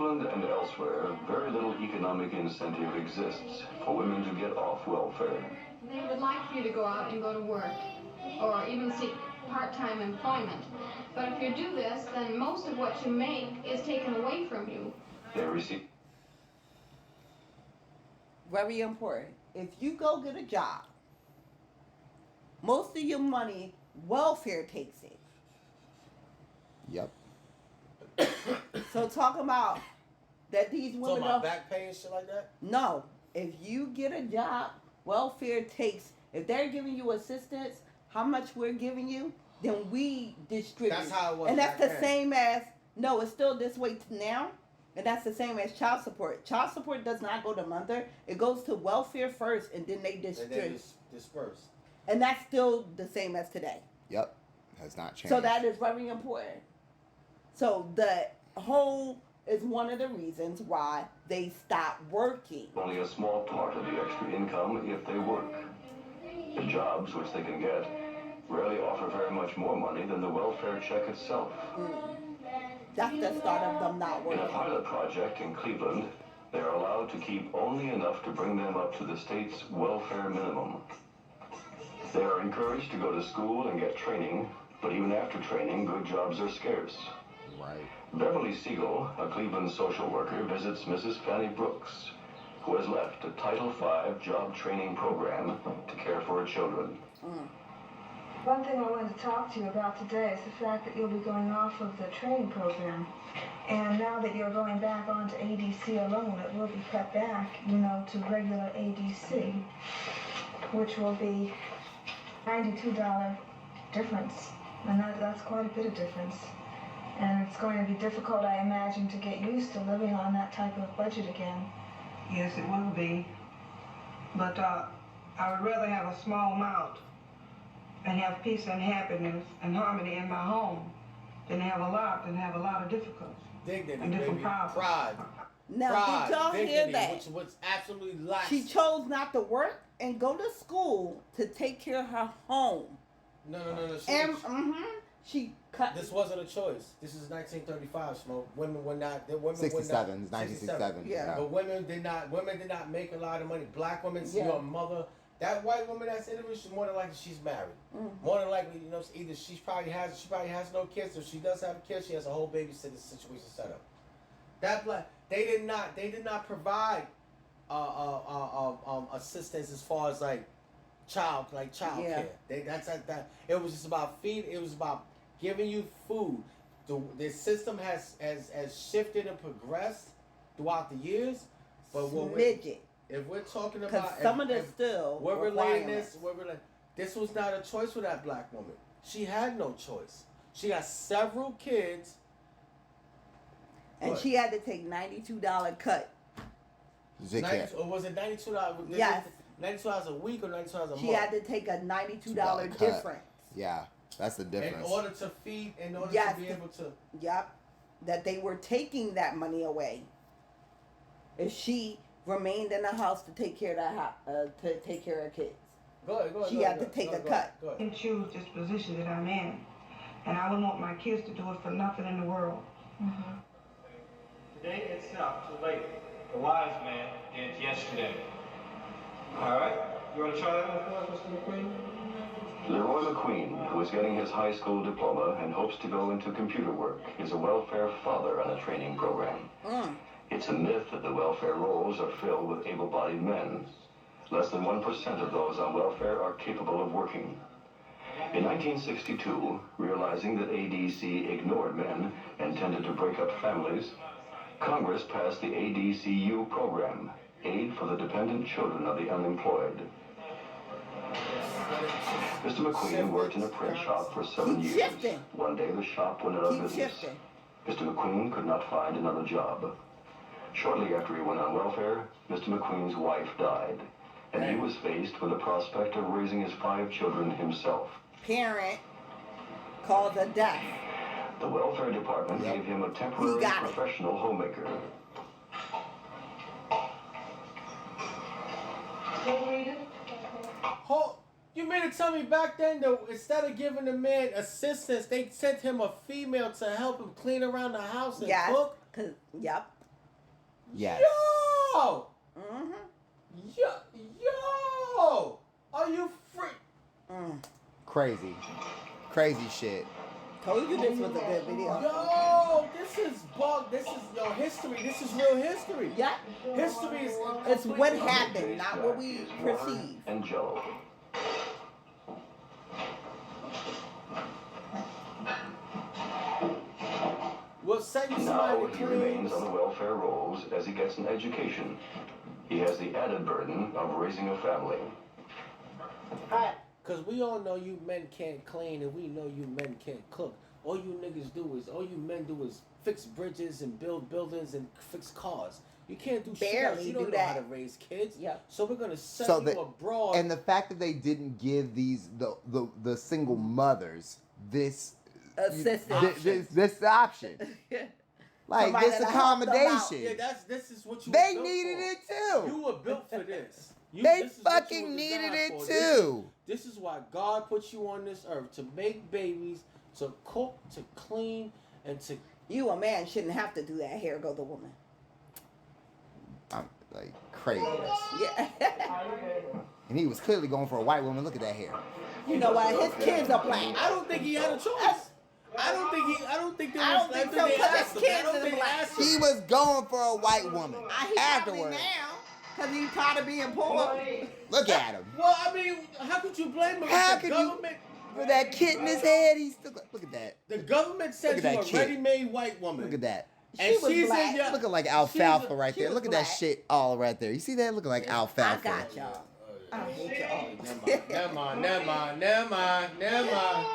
Cleveland and elsewhere, very little economic incentive exists for women to get off welfare. They would like for you to go out and go to work, or even seek part-time employment. But if you do this, then most of what you make is taken away from you. They receive. Very important. If you go get a job, most of your money, welfare takes it. Yep. So talk about that these Talking women about are back pay and shit like that? no. If you get a job, welfare takes. If they're giving you assistance, how much we're giving you, then we distribute. That's how it was and that's back the then. same as no. It's still this way now, and that's the same as child support. Child support does not go to mother; it goes to welfare first, and then they And distribute. then disperse. And that's still the same as today. Yep. Has not changed. So that is very important. So the whole is one of the reasons why they stop working. Only a small part of the extra income if they work. The jobs which they can get rarely offer very much more money than the welfare check itself. That's the start of them not In a working. pilot project in Cleveland, they are allowed to keep only enough to bring them up to the state's welfare minimum. They are encouraged to go to school and get training, but even after training, good jobs are scarce. Right. Beverly Siegel, a Cleveland social worker, visits Mrs. Fanny Brooks, who has left a Title V job training program to care for her children. One thing I wanted to talk to you about today is the fact that you'll be going off of the training program. And now that you're going back onto ADC alone, it will be cut back, to regular ADC, which will be $92 difference. And that's quite a bit of difference. And it's going to be difficult, I imagine, to get used to living on that type of budget again. Yes, it will be. But I would rather have a small amount and have peace and happiness and harmony in my home than have a lot and have a lot of difficulties Dignity, and different baby. problems. Pride. Now, Pride. did y'all dignity, hear that? Which was absolutely lacks. She chose not to work and go to school to take care of her home. No. And she cut. This wasn't a choice. This is 1935, Smoke. Women were not. The women 67. Were It's not, 1967. Yeah. But women did not make a lot of money. Black women, Yeah. your mother, that white woman that's in it, more than likely she's married. More than likely, either she probably has no kids, or she does have a kid, she has a whole babysitting situation set up. That black, they did not provide assistance as far as child Yeah. care. It was just about feeding. It was about giving you food. The system has shifted and progressed throughout the years. But Midget. if we're talking Because about some of this still we're relating requirements. this was not a choice for that black woman. She had no choice. She got several kids. And What? she had to take $92 cut. Or was it $92? Yes. $92 a week or $92 a month? She had to take a $92 cut. difference. Yeah. That's the in difference. order to feed, in order Yes. to be able to. Yep. That they were taking that money away. If she remained in the house to take care of to take care of her kids. Go ahead. She had to take a cut. Go I ahead. can choose this position that I'm in. And I wouldn't want my kids to do it for nothing in the world. Today it's not too late. The wise man did yesterday. All right? You want to try that one for us, Mr. McQueen? Leroy McQueen, who is getting his high school diploma and hopes to go into computer work, is a welfare father on a training program. It's a myth that the welfare rolls are filled with able-bodied men. Less than 1% of those on welfare are capable of working. In 1962, realizing that ADC ignored men and tended to break up families, Congress passed the ADCU program, Aid for the Dependent Children of the Unemployed. Mr. McQueen worked in a print shop for 7 Keep years. shifting. One day the shop went out of Keep business. shifting. Mr. McQueen could not find another job. Shortly after he went on welfare, Mr. McQueen's wife died, and he was faced with the prospect of raising his 5 children himself. Parent called a death. The welfare department gave him a temporary got it. professional homemaker. You mean to tell me back then that instead of giving the man assistance, they sent him a female to help him clean around the house and Yes. cook? Yep. Yes. Yo! Mm-hmm. Yo! Are you free? Crazy. Crazy shit. Told you this was a good video. Yo! This is bug. This is history. This is real history. Yeah. History is. It's what completely- happened, not what we Is water perceive. and jello. We'll send you Now somebody he to remains clean. on the welfare rolls as he gets an education. He has the added burden of raising a family. Cause we all know you men can't clean and we know you men can't cook. All you men do is fix bridges and build buildings and fix cars. You can't do shit else. Barely You don't do know how that. to raise kids. Yep. So we're gonna send So you the- abroad. And the fact that they didn't give the single mothers this Assistance. this option, like Somebody this to help them out. accommodation. yeah, this is what you. They were built needed for. it too. You were built for this. They This is what you fucking were needed designed it for. too. This is why God put you on this earth, to make babies, to cook, to clean, and to. You, a man, shouldn't have to do that. Here go the woman. I'm like crazy. Yeah. And he was clearly going for a white woman. Look at that hair. You know what? His kids are black. I don't think he had a choice. I don't think there was. I don't think I so, they 'cause asked his him. I kids don't is think they black. asked him. He was going for a white woman He happy afterwards. now because he's tired of being poor. Look at him. Well, I mean, how could you blame him? How The could you- government, With that kid in his head, he's still. Look at that. the government sent Look at you a that kid. ready-made white woman. Look at that. And She was she's black. in your. Looking like alfalfa right she there. was Look at that black. shit all right there. You see that? Looking like I alfalfa. got y'all. I hate Never y'all. mind.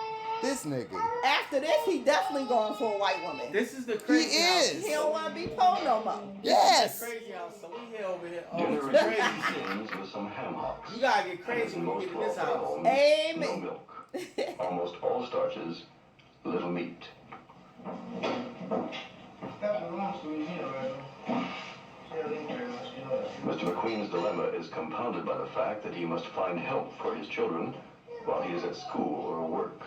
This nigga. After this, he definitely going for a white woman. This is the He crazy house. is. He don't want to be poor no more. Yes. Crazy house. So we here over here. Oh, Dinner it's is crazy. begins with some ham hocks. You gotta get As crazy in when most you get in this welfare house. homes, Amen. no milk. Almost all starches, little meat. Mr. McQueen's dilemma is compounded by the fact that he must find help for his children while he is at school or work.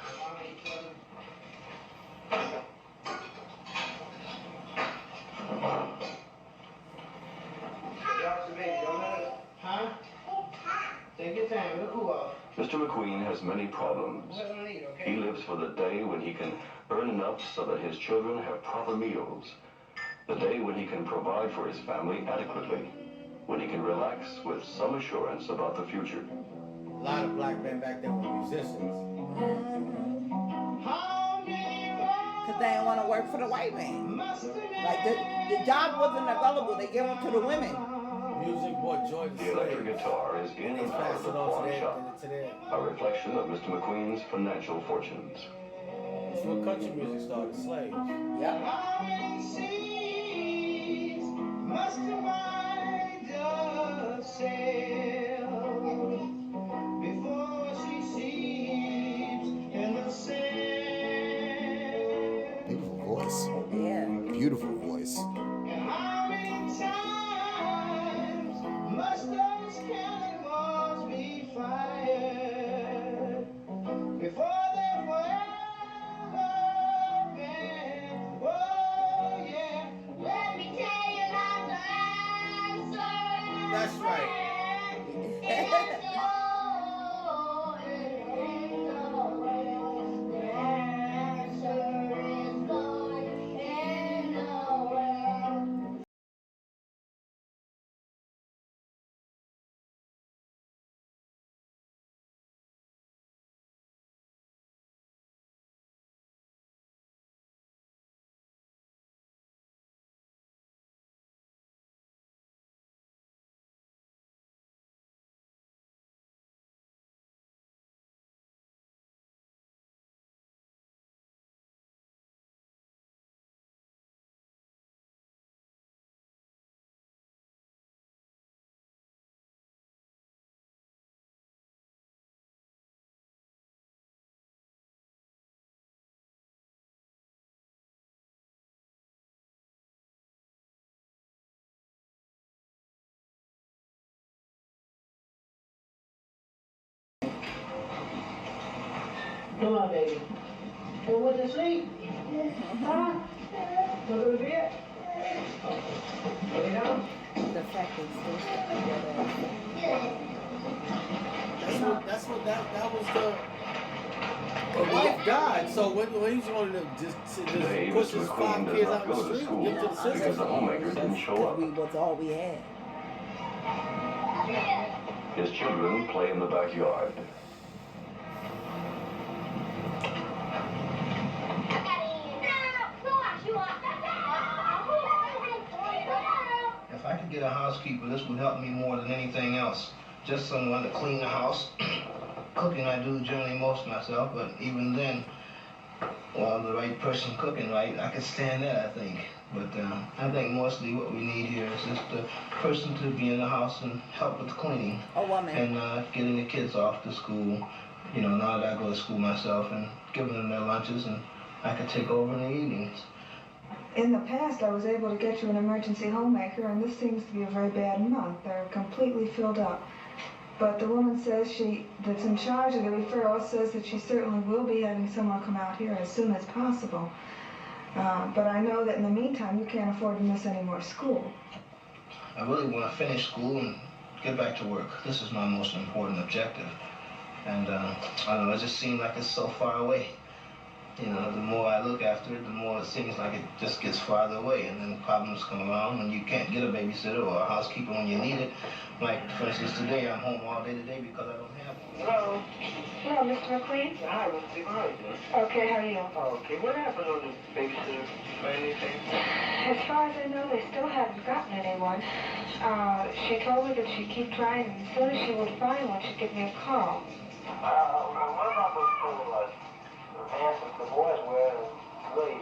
Huh? Take your time, look cool off. Mr. McQueen has many problems. What do I need, okay? He lives for the day when he can earn enough so that his children have proper meals. The day when he can provide for his family adequately. When he can relax with some assurance about the future. A lot of black men back then were musicians. Because they didn't want to work for the white man. Like, the job wasn't available. They gave them to the women. Music brought joy to The electric slaves. guitar is in He's and out of passed the it on pawn to shop. their. A reflection of Mr. McQueen's financial fortunes. It's when country music started, slaves. Yep. Beautiful voice. Yeah. Beautiful voice. That's right. Come on, baby. You want to sleep? Huh? Want to go to bed? You know? The fact they still stick together. That was the wife died. So when he's wanted to just Today, push Mr. his McQueen 5 does kids not out go the to street, school give to the because system. the homemaker didn't show up. Because we was all we had. His children play in the backyard. If I could get a housekeeper, this would help me more than anything else. Just someone to clean the house. Cooking I do generally most myself, but even then, well, the right person cooking right, I could stand that, I think. But I think mostly what we need here is just a person to be in the house and help with the cleaning. A woman. And getting the kids off to school. You know, now that I go to school myself, and giving them their lunches, and I could take over in the evenings. In the past, I was able to get you an emergency homemaker, and this seems to be a very bad month. They're completely filled up. But the woman says that's in charge of the referral says that she certainly will be having someone come out here as soon as possible. But I know that in the meantime, you can't afford to miss any more school. I really want to finish school and get back to work. This is my most important objective. And I don't know, it just seems like it's so far away. You know, the more I look after it, the more it seems like it just gets farther away, and then problems come along when you can't get a babysitter or a housekeeper when you need it. Like, for instance, today I'm home all day today because I don't have one. Hello. Hello, Mr. McQueen. Hi, Lucy. How are you doing? Okay, how are you? Okay, what happened on the babysitter? Find anything? As far as I know, they still haven't gotten anyone. She told me that she'd keep trying, and as soon as she would find one, she'd give me a call. What about those little pants that the boys wear? Really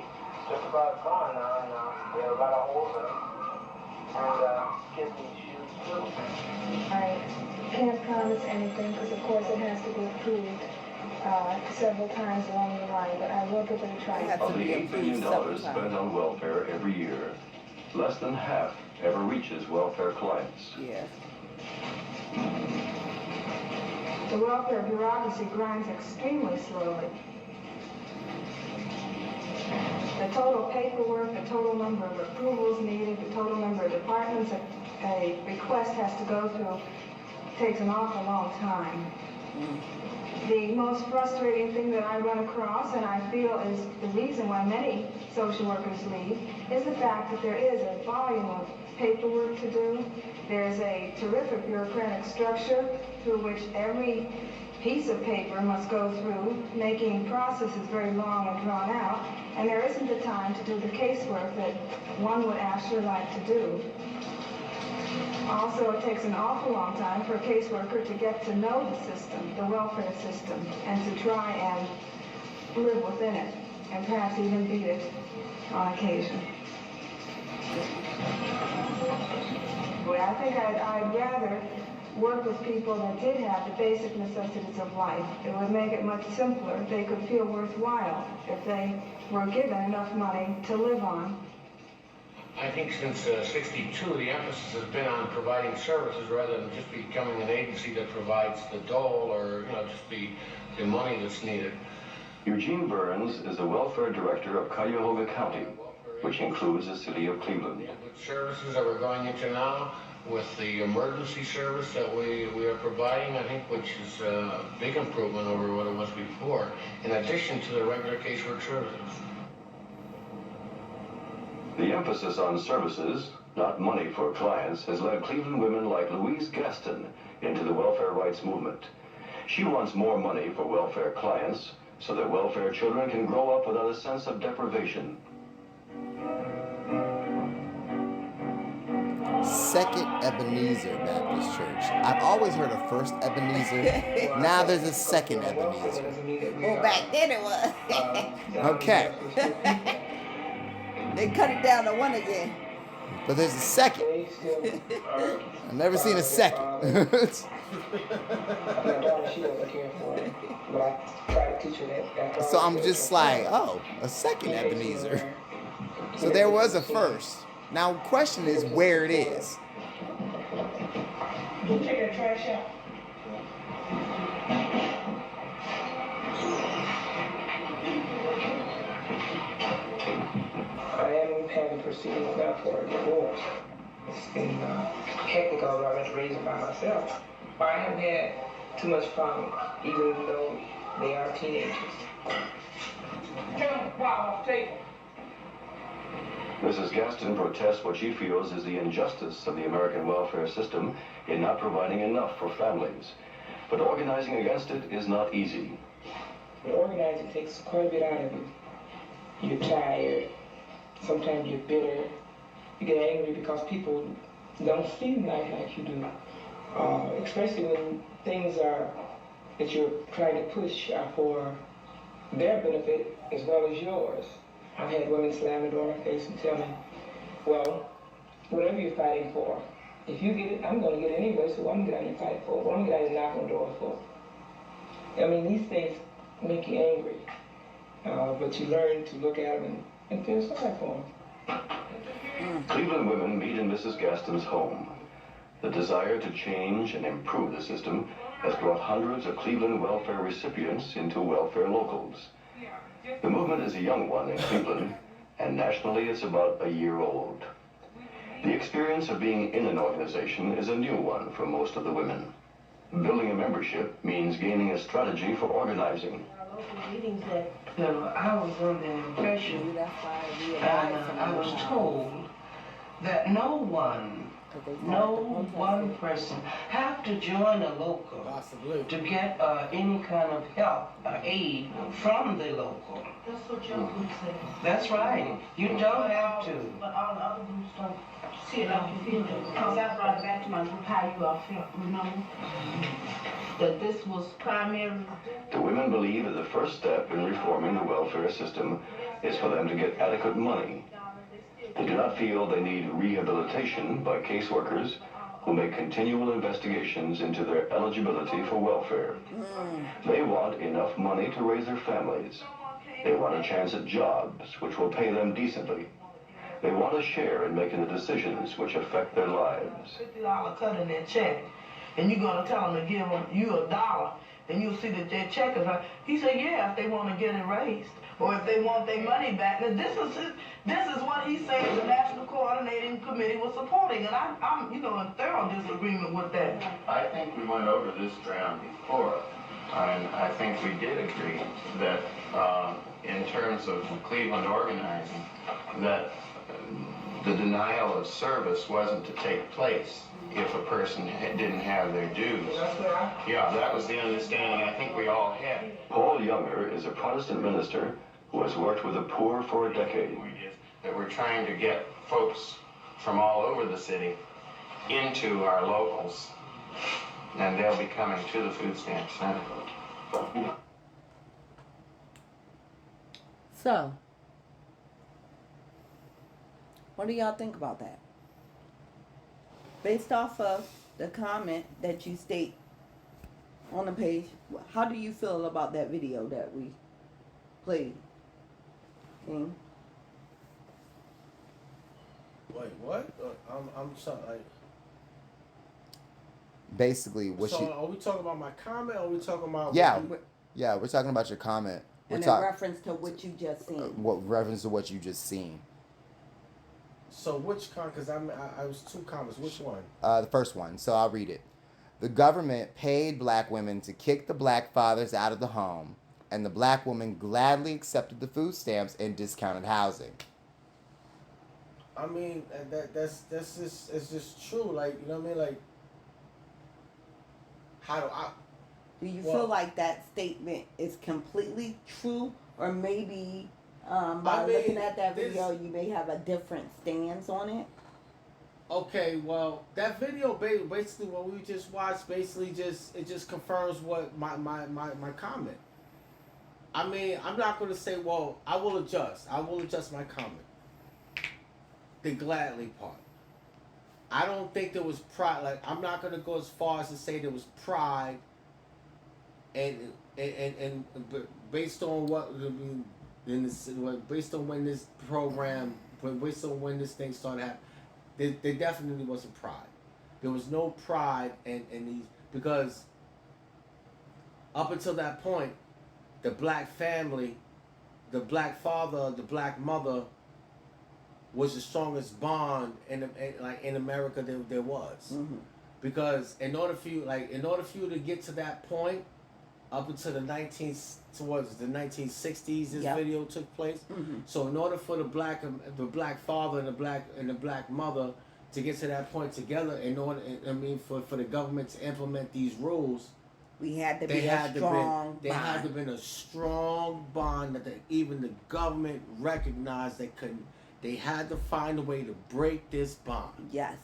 just about gone now, and there are a lot of holes in them. And kids need shoes too. I can't promise anything because, of course, it has to be approved several times along the line, but I will give it a try. Of the $8 billion spent on welfare every year, less than half ever reaches welfare clients. Yeah. The welfare bureaucracy grinds extremely slowly. The total paperwork, the total number of approvals needed, the total number of departments a request has to go through takes an awful long time. The most frustrating thing that I run across, and I feel is the reason why many social workers leave, is the fact that there is a volume of paperwork to do. There's a terrific bureaucratic structure through which every piece of paper must go through, making processes very long and drawn out, and there isn't the time to do the casework that one would actually like to do. Also, it takes an awful long time for a caseworker to get to know the system, the welfare system, and to try and live within it, and perhaps even beat it on occasion. Well, I think I'd rather work with people that did have the basic necessities of life. It would make it much simpler. They could feel worthwhile if they were given enough money to live on. I think since '62, the emphasis has been on providing services rather than just becoming an agency that provides the dole or, just the money that's needed. Eugene Burns is the welfare director of Cuyahoga County, which includes the city of Cleveland. With services that we're going into now, with the emergency service that we are providing, I think, which is a big improvement over what it was before, in addition to the regular casework services. The emphasis on services, not money for clients, has led Cleveland women like Louise Gaston into the welfare rights movement. She wants more money for welfare clients so that welfare children can grow up without a sense of deprivation. Second Ebenezer Baptist Church. I've always heard of First Ebenezer. Now there's a Second Ebenezer. Well, back then it was. Okay. They cut it down to one again. But there's a second. I've never seen a second. My daughter, she doesn't care for it, but I try to teach her that. So I'm just like, oh, a second Ebenezer. So there was a first. Now, question is where it is. Go take that trash out. I am having proceedings now for a divorce. It's been hectic because I went to raise them by myself. But I haven't had too much problem, even though they are teenagers. Mrs. Gaston protests what she feels is the injustice of the American welfare system in not providing enough for families. But organizing against it is not easy. The organizing takes quite a bit out of you. You're tired, sometimes you're bitter, you get angry because people don't see life like you do. Especially when things are that you're trying to push are for their benefit as well as yours. I've had women slam the door in my face and tell me, well, whatever you're fighting for, if you get it, I'm going to get it anyway, so I'm going to fight for it. What I'm going to knock on the door for. I mean, these things make you angry, but you learn to look at them and feel sorry for them. Cleveland women meet in Mrs. Gaston's home. The desire to change and improve the system has brought hundreds of Cleveland welfare recipients into welfare locals. The movement is a young one in Cleveland, and nationally it's about a year old. The experience of being in an organization is a new one for most of the women. Building a membership means gaining a strategy for organizing. I was under the impression, and I was told that no one person have to join a local to get any kind of help or aid from the local. That's what your group says. That's right. You don't have to. But all the other groups don't see it like you feel it. Because I brought it back to my group how you all felt, remember? That this was primary. The women believe that the first step in reforming the welfare system is for them to get adequate money. They do not feel they need rehabilitation by caseworkers who make continual investigations into their eligibility for welfare. They want enough money to raise their families. They want a chance at jobs which will pay them decently. They want a share in making the decisions which affect their lives. $50 cut in their check, and you're going to tell them to give them you $1, then you'll see that their check is right. He said, yeah, if they want to get it raised, or if they want their money back. Now, this is what he said the National Coordinating Committee was supporting, and I'm in thorough disagreement with that. I think we went over this ground before, and I think we did agree that in terms of Cleveland organizing, that the denial of service wasn't to take place if a person didn't have their dues. Yeah, that was the understanding I think we all had. Paul Younger is a Protestant minister who has worked with the poor for a decade. That we're trying to get folks from all over the city into our locals, and they'll be coming to the food stamp center. So, what do y'all think about that? Based off of the comment that you state on the page, how do you feel about that video that we played? King? Wait, what? I'm sorry. Like, Basically, what so are we talking about my comment, or are we talking about? Yeah, we're talking about your comment. And in reference to what you just seen. What reference to what you just seen? So which comment? Because I was 2 comments. Which one? The first one. So I'll read it. The government paid black women to kick the black fathers out of the home, and the black woman gladly accepted the food stamps and discounted housing. I mean, that's just it's just true. Like, you know what I mean? Like, how do I? Do you feel like that statement is completely true, or maybe by looking at that video, you may have a different stance on it? Okay, well, that video basically what we just watched basically just confirms what my comment. I mean, I'm not going to say, well, I will adjust my comment. The gladly part. I don't think there was pride. Like, I'm not going to go as far as to say there was pride. And based on what based on when this program, based on when this thing started happening, there definitely wasn't pride. There was no pride in these, because up until that point, the black family, the black father, the black mother, was the strongest bond in America there was. Mm-hmm. Because in order for you to get to that point, up until towards the 1960s, this video took place. Mm-hmm. So in order for the black father and the black mother to get to that point together, for the government to implement these rules, we had to be a strong bond. There had to been a strong bond that even the government recognized they couldn't. They had to find a way to break this bond. Yes.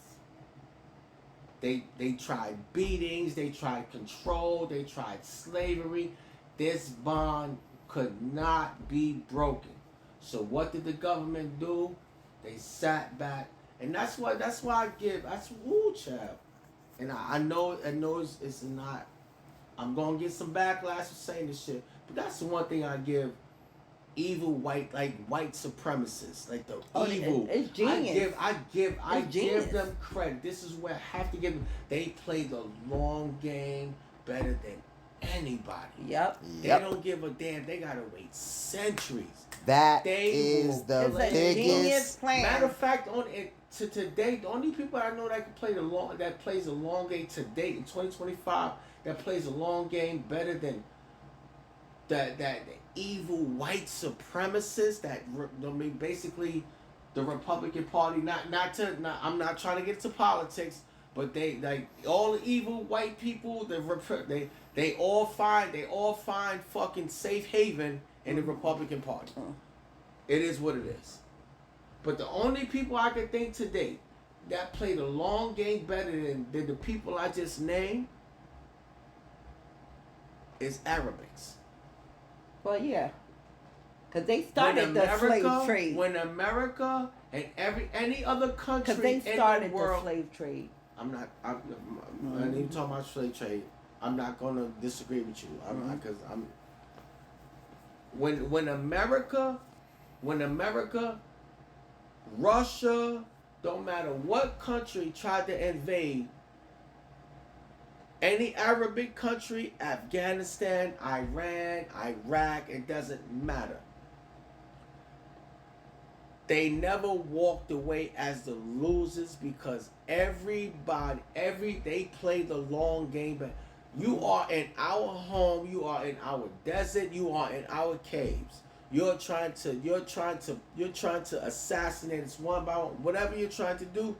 They tried beatings, they tried control, they tried slavery. This bond could not be broken. So what did the government do? They sat back, and that's why woo, child. And I know it's not. I'm gonna get some backlash for saying this shit, but that's the one thing I give evil white supremacists, like the evil. It's genius. I give them credit. This is where I have to give them. They play the long game better than anybody. Yep. They don't give a damn. They gotta wait centuries. That is the biggest plan. Matter of fact, to today, the only people I know that can play that plays a long game to date in 2025 that plays a long game better than that evil white supremacists basically the Republican Party. I'm not trying to get into politics, but they like all the evil white people. They all find fucking safe haven in the Republican Party. It is what it is. But the only people I can think today that play the long game better than the people I just named is Arabics. Well, yeah, because they started the slave trade. When America and any other country they started in the world, the slave trade. I didn't even talk about slave trade. I'm not gonna disagree with you. When America, Russia, don't matter what country tried to invade any Arabic country, Afghanistan, Iran, Iraq, it doesn't matter. They never walked away as the losers because they play the long game. But you are in our home, you are in our desert, you are in our caves. You're trying to assassinate us one by one. Whatever you're trying to do,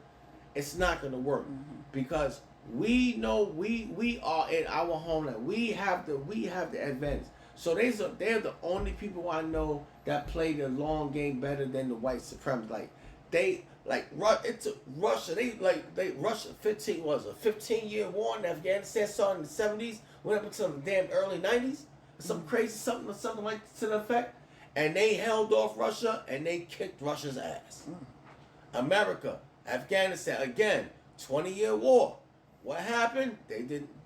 it's not gonna work because we know we are in our homeland. We have the advantage. So they're the only people I know that play the long game better than the white supremacists. It's Russia. Russia 15-year war in Afghanistan started in the 70s, went up until the damn early 90s. Some crazy something like to the effect. And they held off Russia and they kicked Russia's ass. America, Afghanistan, again, 20-year war. What happened?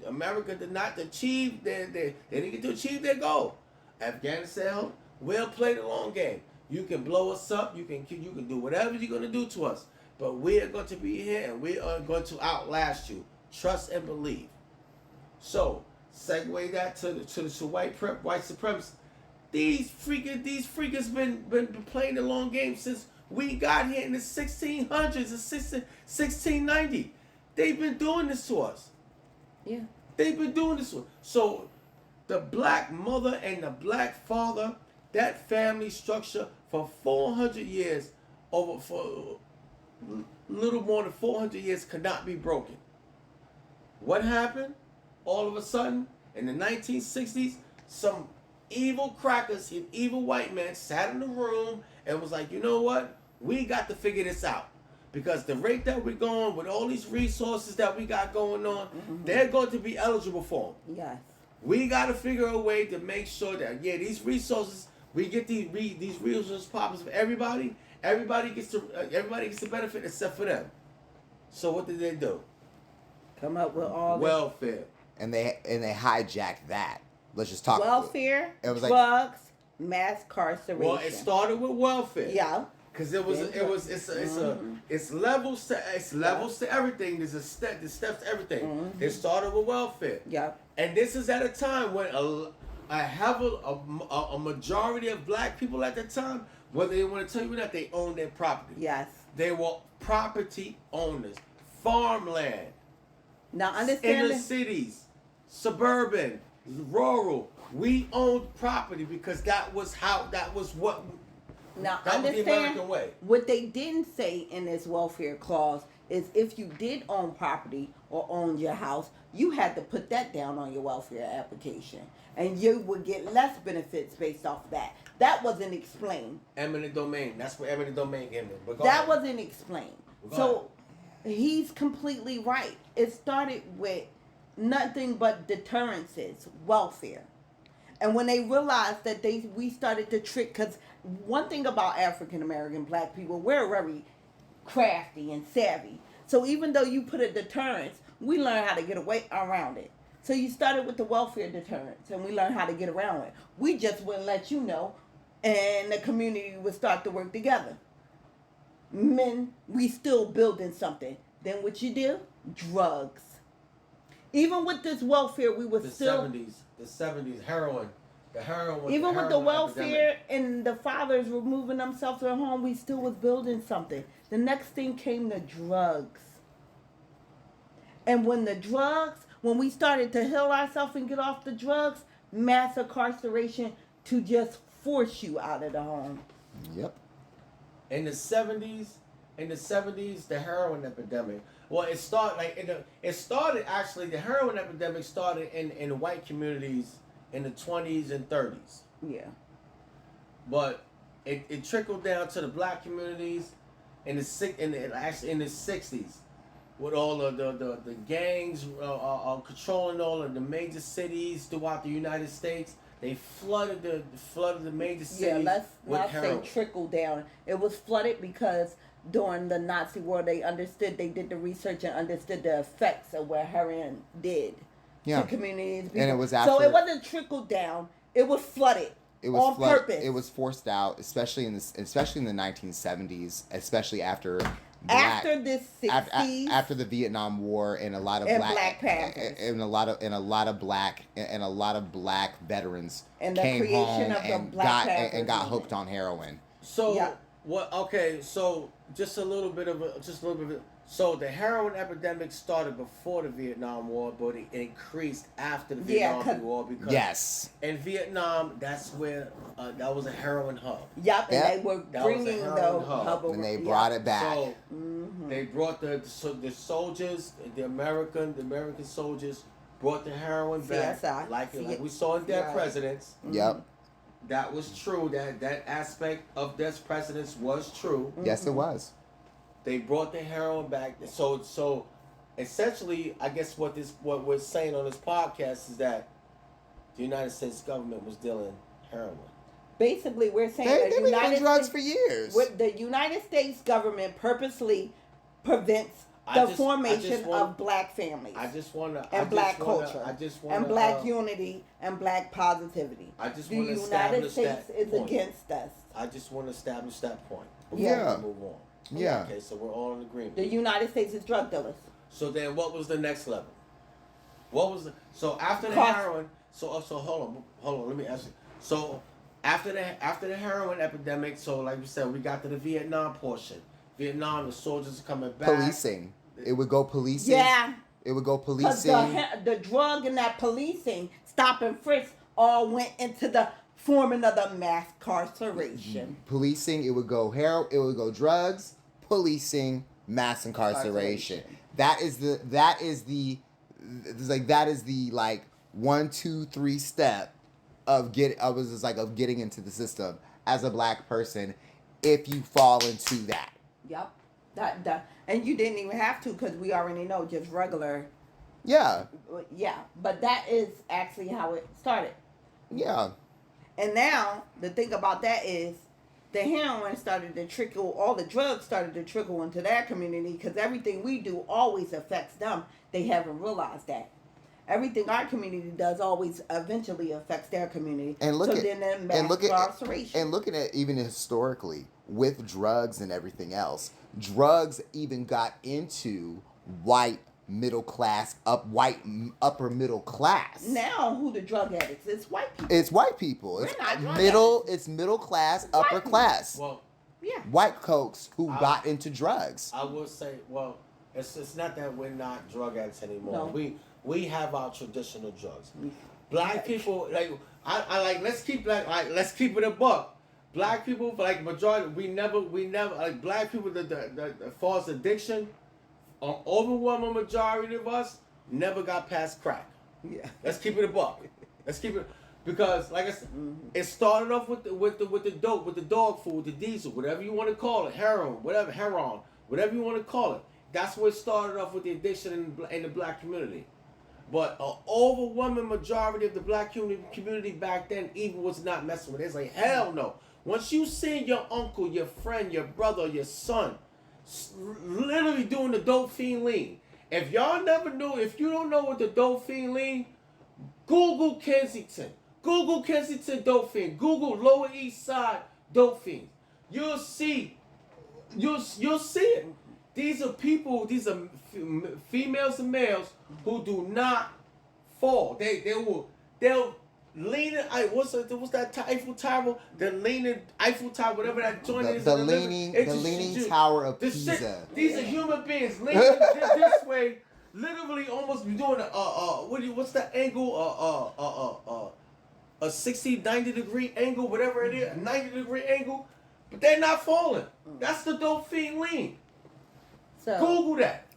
America did not achieve they didn't get to achieve their goal. Afghanistan will play the long game. You can blow us up, you can do whatever you're gonna do to us. But we are going to be here and we are going to outlast you. Trust and believe. So segue that to white supremacists. These freakers been playing the long game since we got here in the 1600s, 1690. They've been doing this to us. Yeah. They've been doing this to us. So the black mother and the black father, that family structure for 400 years, for little more than 400 years, could not be broken. What happened? All of a sudden, in the 1960s, some evil crackers, an evil white man sat in the room and was like, you know what? We got to figure this out. Because the rate that we're going with all these resources that we got going on, they're going to be eligible for them. Yes. We got to figure a way to make sure that, these resources, we get these resources problems for everybody. Everybody gets the benefit except for them. So what did they do? Come up with all welfare. And they hijacked that. Let's just talk welfare, it was drugs, mass incarceration. Well, it started with welfare. Yeah. Because it's levels to everything. There's steps to everything. It started with welfare. Yeah. And this is at a time when a majority of black people at the time, whether they want to tell you that, they owned their property. Yes. They were property owners. Farmland. Now understand In the this. cities, suburban, rural, we owned property because that was what. Now That was the understand American way. what they didn't say in this welfare clause is if you did own property or own your house, you had to put that down on your welfare application, and you would get less benefits based off of that. That wasn't explained. Eminent domain. That's what eminent domain came in. But go That ahead. wasn't explained. Go So he's completely right. It started with nothing but deterrences, welfare. And when they realized that we started to trick, because one thing about African American black people, we're very crafty and savvy. So even though you put a deterrence, we learn how to get away around it. So you started with the welfare deterrence, and we learned how to get around it. We just wouldn't let you know, and the community would start to work together. Men, we still building something. Then what you do? Drugs. Even with this welfare, we were the still 70s, heroin. The heroin. even with the heroin welfare epidemic. and the fathers removing themselves from home, we still was building something. The next thing came the drugs. And when we started to heal ourselves and get off the drugs, mass incarceration to just force you out of the home. Yep. In the 70s, the heroin epidemic. Well, it started actually. The heroin epidemic started in white communities in the 20s and 30s. Yeah. But it trickled down to the black communities in the 60s, with all of the gangs controlling all of the major cities throughout the United States. They flooded the major cities Yeah, let's with not say heroin. trickle down. It was flooded because during the Nazi war, they did the research and understood the effects of what heroin did Yeah. to communities. And it was so after- it wasn't trickled down. It was flooded. It was on purpose. It was forced out, especially in the 1970s, especially after After this 60s. after the Vietnam War, and a lot of And black Panthers. and a lot of black veterans And the came creation home of the and Black got Panthers got movement. hooked on heroin. So Yeah. what? Okay, so just a little bit of so the heroin epidemic started before the Vietnam War, but it increased after the Yeah, Vietnam War because Yes. in Vietnam, that's where that was a heroin hub. Yup, and Yep. they were That was a bringing the heroin hub. hub And they over- brought it back. So they brought the soldiers, the American soldiers brought the heroin back, CSI. like we saw in Dead Right. Presidents. Yep. That was true. That aspect of Dead Presidents was true. Yes, it was. They brought the heroin back. So essentially, I guess what we're saying on this podcast is that the United States government was dealing heroin. Basically, we're saying They've the been United doing drugs States, for years. with the United States government purposely prevents the formation of black families I just want to and black culture and black unity and black positivity. I just The want to United establish States that is point. against us. I just want to establish that point. Yeah. We move on. Yeah. Okay, so we're all in agreement. The United States is drug dealers. So then, what was the next level? So after the Cost. heroin? So hold on. Let me ask you. So after the heroin epidemic, so like we said, we got to the Vietnam portion. Vietnam, the soldiers are coming back. Policing. It would go policing. Yeah. It would go Because policing. the drug and that policing, stop and frisk, all went into the forming of the mass incarceration. Policing. It would go It would go drugs, policing, mass incarceration. That is the 1, 2, 3 step of getting into the system as a black person if you fall into that. Yep. And you didn't even have to because we already know just regular. Yeah. Yeah. But that is actually how it started. Yeah. And now the thing about that is the heroin started to trickle, all the drugs started to trickle into their community because everything we do always affects them. They haven't realized that. Everything our community does always eventually affects their community. And look at incarceration. and looking at even historically with drugs and everything else, drugs even got into white middle class, upper middle class. Now, who the drug addicts? It's white people. It's white people. We're It's not drug middle. It's middle class, upper people. class. Well, Yeah. White folks who got into drugs. I will say, well, it's not that we're not drug addicts anymore. No. We have our traditional drugs. Black people, like I like let's keep let's keep it a buck. Black people, like majority, we never like black people. The false addiction, overwhelming majority of us never got past crack. Yeah. Let's keep it a buck. Let's keep it because, like I said, it started off with the dope, with the dog food, the diesel, whatever you want to call it, heroin, whatever you want to call it. That's what started off with the addiction in the black community. But an overwhelming majority of the black community back then even was not messing with it. It's like, hell no. Once you see your uncle, your friend, your brother, your son literally doing the dope fiend lean. If y'all never knew, if you don't know what the dope fiend lean, Google Kensington. Google Kensington dope fiend. Google Lower East Side dope fiends. You'll see it. These are people, these are females and males who do not fall. They'll lean it. What's that Eiffel Tower? The leaning Eiffel Tower, whatever that joint is. The leaning Tower of Pisa. Shit, these are human beings leaning this way, literally almost doing what's that angle? A 60, 90 degree angle, whatever it is, a 90 degree angle, but they're not falling. That's the dope fiend lean. So, Google that.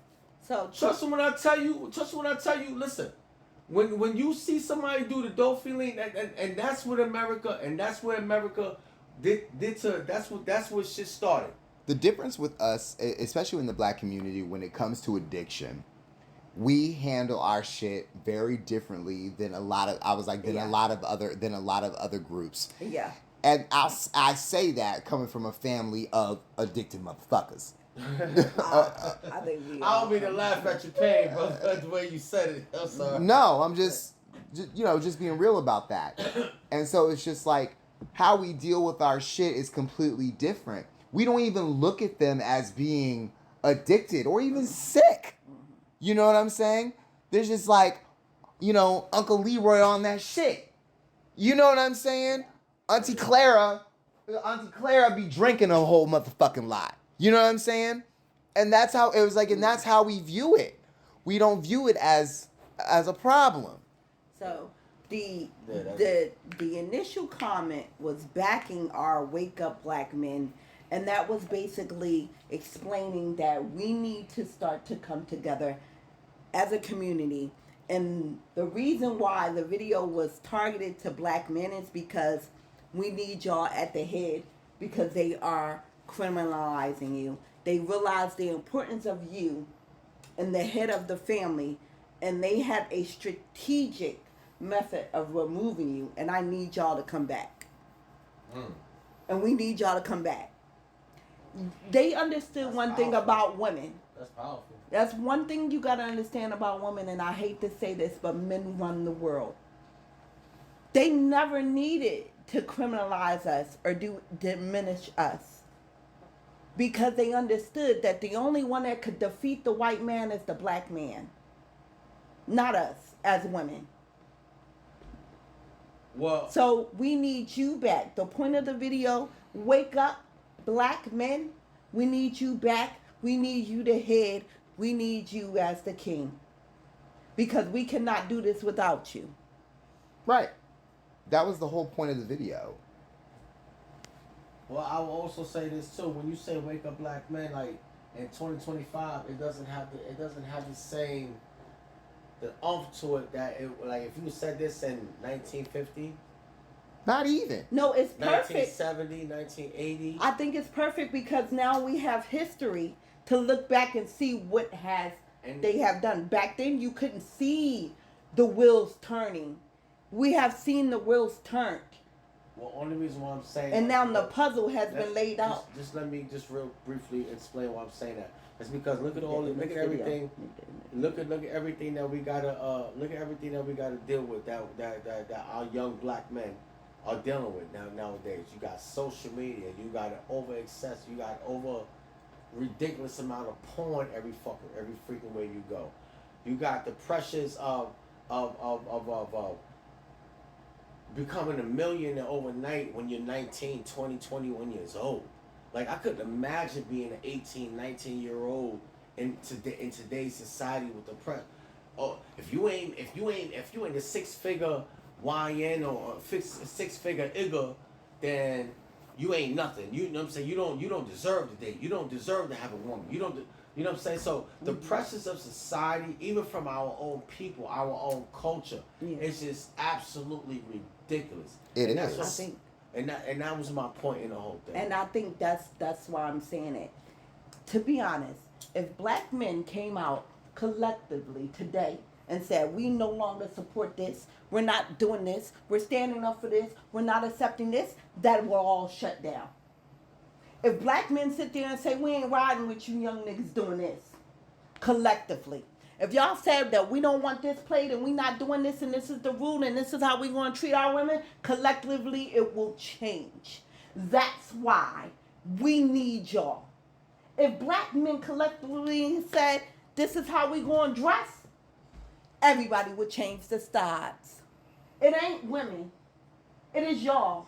So trust me when I tell you. Listen, when you see somebody do the dope feeling, and that's what America did to. That's what shit started. The difference with us, especially in the black community, when it comes to addiction, we handle our shit very differently than a lot of. I was like than a lot of other groups. Yeah. And I say that coming from a family of addicted motherfuckers. I think I don't mean to laugh at your pain, but the way you said it, I'm sorry. No, I'm just being real about that. And so it's just like how we deal with our shit is completely different. We don't even look at them as being addicted or even sick. You know what I'm saying? There's just like, Uncle Leroy on that shit. You know what I'm saying? Auntie Clara be drinking a whole motherfucking lot. You know what I'm saying? And that's how it was like, and that's how we view it. We don't view it as a problem. So the initial comment was backing our Wake Up Black Men, and that was basically explaining that we need to start to come together as a community. And the reason why the video was targeted to black men is because we need y'all at the head, because they are criminalizing you. They realize the importance of you and the head of the family, and they had a strategic method of removing you, and I need y'all to come back. And we need y'all to come back. They understood one thing about women. That's powerful. That's one thing you got to understand about women, and I hate to say this, but men run the world. They never needed to criminalize us or diminish us, because they understood that the only one that could defeat the white man is the black man, not us as women. Well, so we need you back. The point of the video, wake up, black men. We need you back. We need you to head. We need you as the king, because we cannot do this without you. Right. That was the whole point of the video. Well, I will also say this too. When you say "wake up, black men," like in 2025, it doesn't have the same oomph to it that like if you said this in 1950. Not even. No, it's perfect. 1970, 1980. I think it's perfect because now we have history to look back and see what they have done. Back then, you couldn't see the wheels turning. We have seen the wheels turned. Well, only reason why I'm saying and that, now the puzzle has been laid out. Just let me real briefly explain why I'm saying that. It's because look at everything. Look at everything that we gotta deal with that our young black men are dealing with nowadays. You got social media. You got an over excess. You got over ridiculous amount of porn every freaking way you go. You got the pressures of becoming a millionaire overnight when you're 19, 20, 21 years old. Like, I couldn't imagine being an 18, 19-year-old in today's society with the press. Oh, if you ain't a six-figure YN or a six-figure IGA, then you ain't nothing. You know what I'm saying? You don't deserve to date. You don't deserve to have a woman. You know what I'm saying? So the pressures of society, even from our own people, our own culture, it's just absolutely ridiculous. It and is. I think, and that was my point in the whole thing. and I think that's why I'm saying it. To be honest, if black men came out collectively today and said, we no longer support this, we're not doing this, we're standing up for this, we're not accepting this, that will all shut down. If black men sit there and say, we ain't riding with you young niggas doing this, collectively. If y'all said that we don't want this played and we not doing this and this is the rule and this is how we going to treat our women, collectively it will change. That's why we need y'all. If black men collectively said, this is how we going to dress, everybody would change the styles. It ain't women. It is y'all.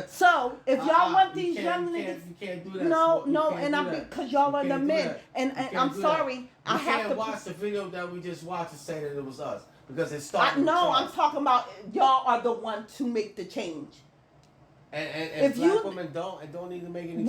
So if y'all want these young niggas, you can't do that. no, and I'm because y'all are the men, and I'm sorry, I have to. You can't watch the video that we just watched and say that it was us because it started. I'm talking about y'all are the one to make the change. And if black women don't need to make any change.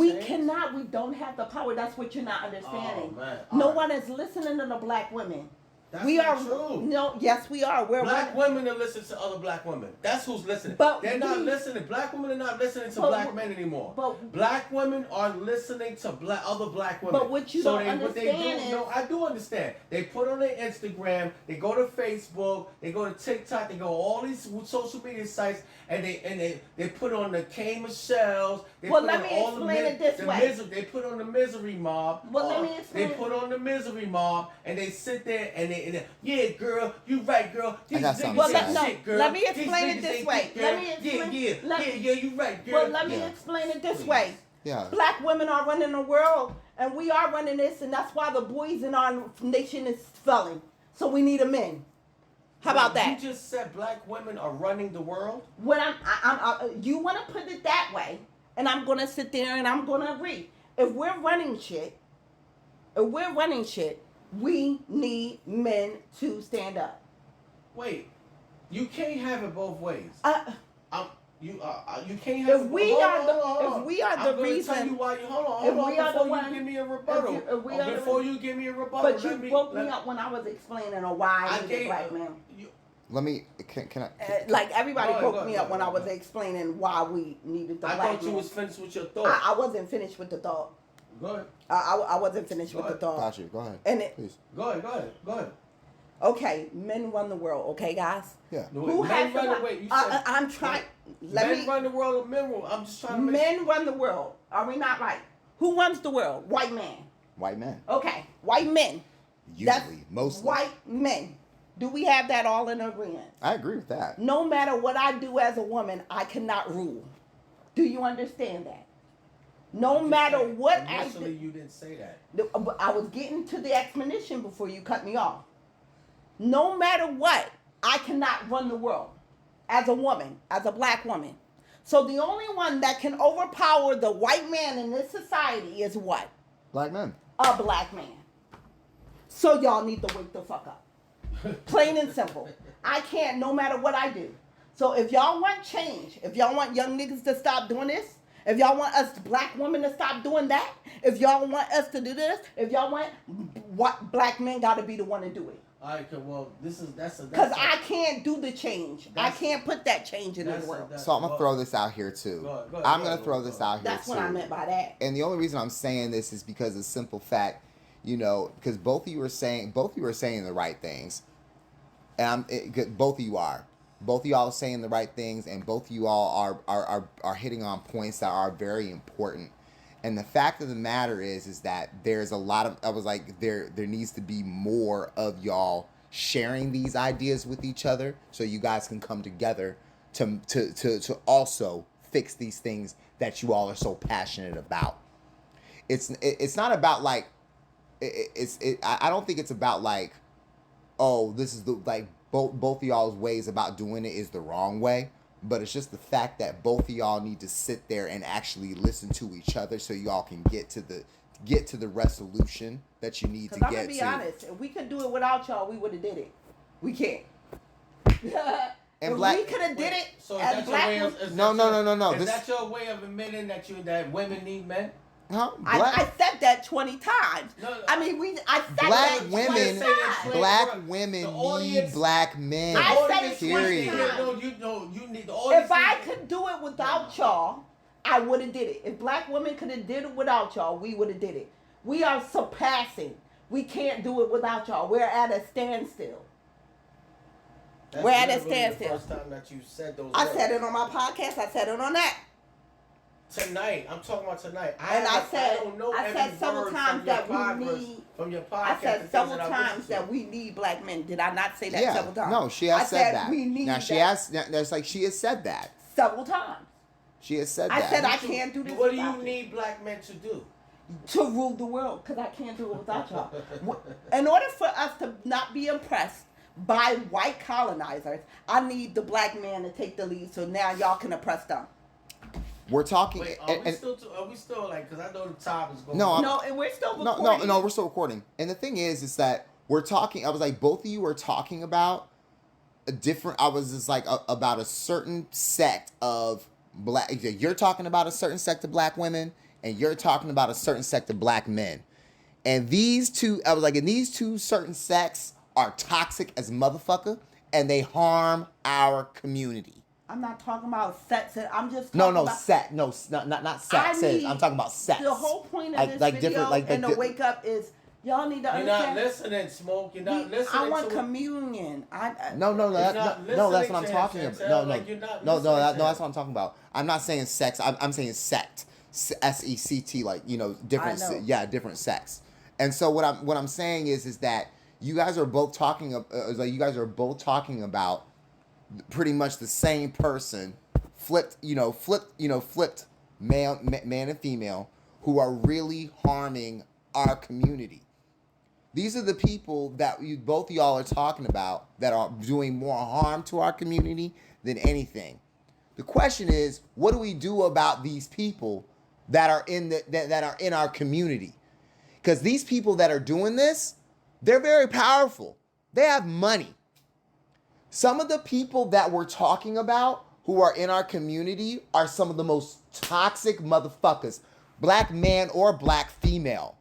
We don't have the power. That's what you're not understanding. Oh, man. No one is listening to the black women. That's we not are true. No, yes, we are. We're black women are listening to other black women. That's who's listening. But they're not listening. Black women are not listening to black men anymore. But black women are listening to other black women. But what you don't understand is, no, I do understand. They put on their Instagram, they go to Facebook, they go to TikTok, they go all these social media sites, and they put on the K Michelle's. Well, let me explain it this way. They put on the Misery Mob. Well, let me explain. They put on the Misery Mob, and they sit there and yeah, girl, you right, girl. These niggas ain't shit, girl. Let me explain it this way. Yeah, you right, girl. Well, let me explain it this way. Yeah. Black women are running the world, and we are running this, and that's why the boys in our nation is failing. So we need a men. How about that? You just said black women are running the world? When you want to put it that way, and I'm going to sit there and I'm going to agree. If we're running shit, we need men to stand up. Wait, you can't have it both ways. You can't have. If we are the reason. I'm tell you why. Hold on. Before you give me a rebuttal. Before you give me a rebuttal. But you woke me up when I was explaining why I needed black men. Let me. Can I? Like everybody woke me up when I was explaining why we needed the black men. I thought you was finished with your thought. I wasn't finished with the thought. Go ahead. I wasn't finished with the thought. Got you. Go ahead. Please. Go ahead. Okay, men run the world. Okay, guys. Yeah. Who has the? I'm trying. Men run the world. Or men rule. I'm just trying to. Men run the world. Are we not right? Who runs the world? White man. White men. Okay, white men. Usually, mostly. White men. Do we have that all in agreement? I agree with that. No matter what I do as a woman, I cannot rule. Do you understand that? No matter what I do. You didn't say that. I was getting to the explanation before you cut me off. No matter what, I cannot run the world as a woman, as a black woman. So the only one that can overpower the white man in this society is what? Black men. A black man. So y'all need to wake the fuck up. Plain and simple. I can't no matter what I do. So if y'all want change, if y'all want young niggas to stop doing this, if y'all want us black women to stop doing that, if y'all want us to do this, if y'all want what black men got to be the one to do it. All right, well, that's because I can't do the change. I can't put that change in the world. So I'm gonna throw this out here too. I'm gonna throw this out here too. That's what I meant by that. And the only reason I'm saying this is because of the simple fact, because both of you are saying the right things, and both of you are. Both of y'all are saying the right things, and both of you all are hitting on points that are very important. And the fact of the matter is that there's a lot of, I was like, there needs to be more of y'all sharing these ideas with each other so you guys can come together to also fix these things that you all are so passionate about. It's not about like, I don't think it's about like, oh, this is the like both of y'all's ways about doing it is the wrong way. But it's just the fact that both of y'all need to sit there and actually listen to each other so y'all can get to the resolution that you need to get to. I'm gonna be honest, if we could do it without y'all, we would have did it. We can't. And if black, we could have did it, So as is that black your way of, no. Is that your way of admitting that women need men? Huh? I said that 20 times. No, I mean, I said black that women, 20 times. black women need black men. I said it 20 period. times. You need the audience. If I could do it without y'all, I would have did it. If black women could have did it without y'all, we would have did it. We are surpassing. We can't do it without y'all. We're at a standstill. We're at a standstill. The first time that you said those I words. said it on my podcast. I said it on that. Tonight, I'm talking about tonight. I every said several word times from that your we podcast- need. from your podcast. I said and several things that I times listened that to. we need black men. Did I not say that Yeah, several times? no, she has I said that. We need now she that has. That's like she has said that. several times. She has said I that. said I can't do this. What do without you need black men to do? to rule the world, because I can't do it without y'all. In order for us to not be impressed by white colonizers, I need the black man to take the lead so now y'all can oppress them. We're talking. Wait, are we still like? Because I know the top is going. No, and we're still recording. No, we're still recording. And the thing is that we're talking. I was like, both of you are talking about a different. I was just like about a certain sect of black. You're talking about a certain sect of black women, and you're talking about a certain sect of black men. And these two, I was like, and these two certain sects are toxic as motherfucker, and they harm our community. I'm not talking about sex. I'm just talking about... not sex. I'm talking about sex. The whole point of this video and the wake up is y'all need to understand. You're not listening, Smoke. You're not listening. I want communion. No, that's what I'm talking about. No, that's what I'm talking about. I'm not saying sex. I'm saying sect. SECT, like, you know, different. Different sects. And so what I'm saying is that you guys are both talking about pretty much the same person, flipped man and female, who are really harming our community. These are the people that both of y'all are talking about that are doing more harm to our community than anything. The question is, what do we do about these people that are in our community? Because these people that are doing this, they're very powerful. They have money. Some of the people that we're talking about who are in our community are some of the most toxic motherfuckers, black man or black female.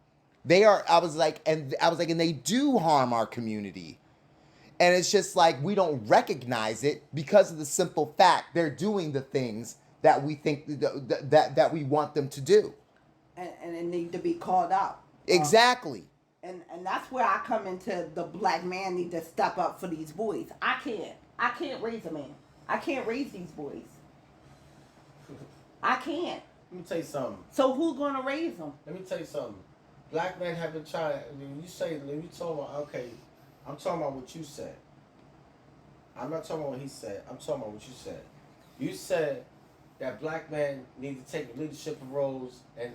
They are, I was like, and they do harm our community. And it's just like, we don't recognize it because of the simple fact they're doing the things that we think that we want them to do. And it need to be called out. Exactly. And that's where I come into the black man need to step up for these boys. I can't raise a man. I can't raise these boys. I can't. Let me tell you something. So who's gonna raise them? Let me tell you something. Black men have been trying. When you talk about, okay, I'm talking about what you said. I'm not talking about what he said. I'm talking about what you said. You said that black men need to take leadership roles and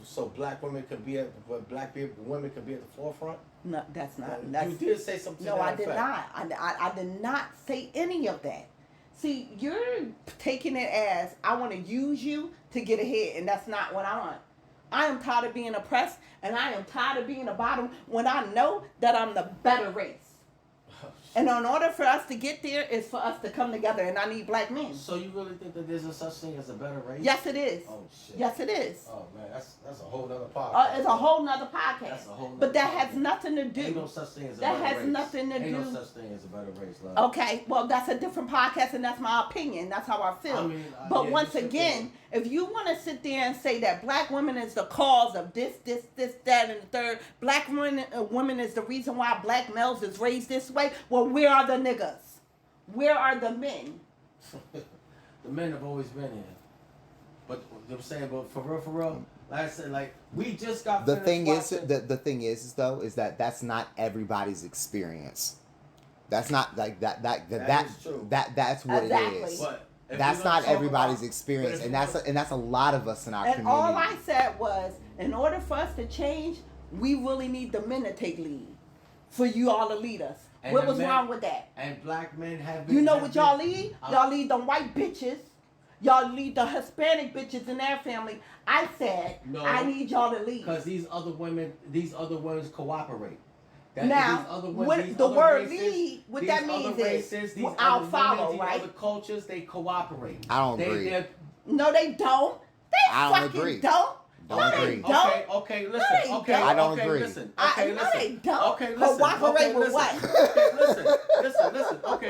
so black women could be women could be at the forefront. No, that's not. You did say something. No, I did not. I did not say any of that. See, you're taking it as I want to use you to get ahead, and that's not what I want. I am tired of being oppressed, and I am tired of being the bottom when I know that I'm the better race. And in order for us to get there is for us to come together, and I need black men. So you really think that there's a such thing as a better race? Yes, it is. Oh shit. Yes, it is. Oh man, that's a whole nother podcast. It's a whole nother podcast. That's a whole nother but that podcast. has nothing to do. Ain't no such thing as a that better has race. nothing to Ain't do. no such thing as a better race, love. Okay, well that's a different podcast, and that's my opinion. That's how I feel. I mean, but yeah, once again, if you want to sit there and say that black women is the cause of this, that, and the third, black women is the reason why black males is raised this way. Well, where are the niggas? Where are the men? The men have always been here. But I'm saying, but for real, like I said, like we just got. The thing is that that's not everybody's experience. That's not like that. That's what Exactly. it is. That's not everybody's experience, and that's a lot of us in our community. And all I said was, in order for us to change, we really need the men to take lead. For you all to lead us. And what the was men- wrong with that? And black men have been. You know have what been- y'all lead? Y'all lead them white bitches. Y'all lead the Hispanic bitches in their family. I said, No, I need y'all to lead. Because these other women cooperate. Now, what the word lead, what these that means other races, is, these I'll other follow, women, right? These other cultures, they cooperate. I don't agree. No, they don't. They I don't fucking agree. don't. Don't no, agree. they don't. Okay, listen. No, they Okay, don't. I don't okay, agree. listen. No, Okay, listen. they don't. Okay, listen. Cooperate Okay, with listen. what? Okay, listen. Okay,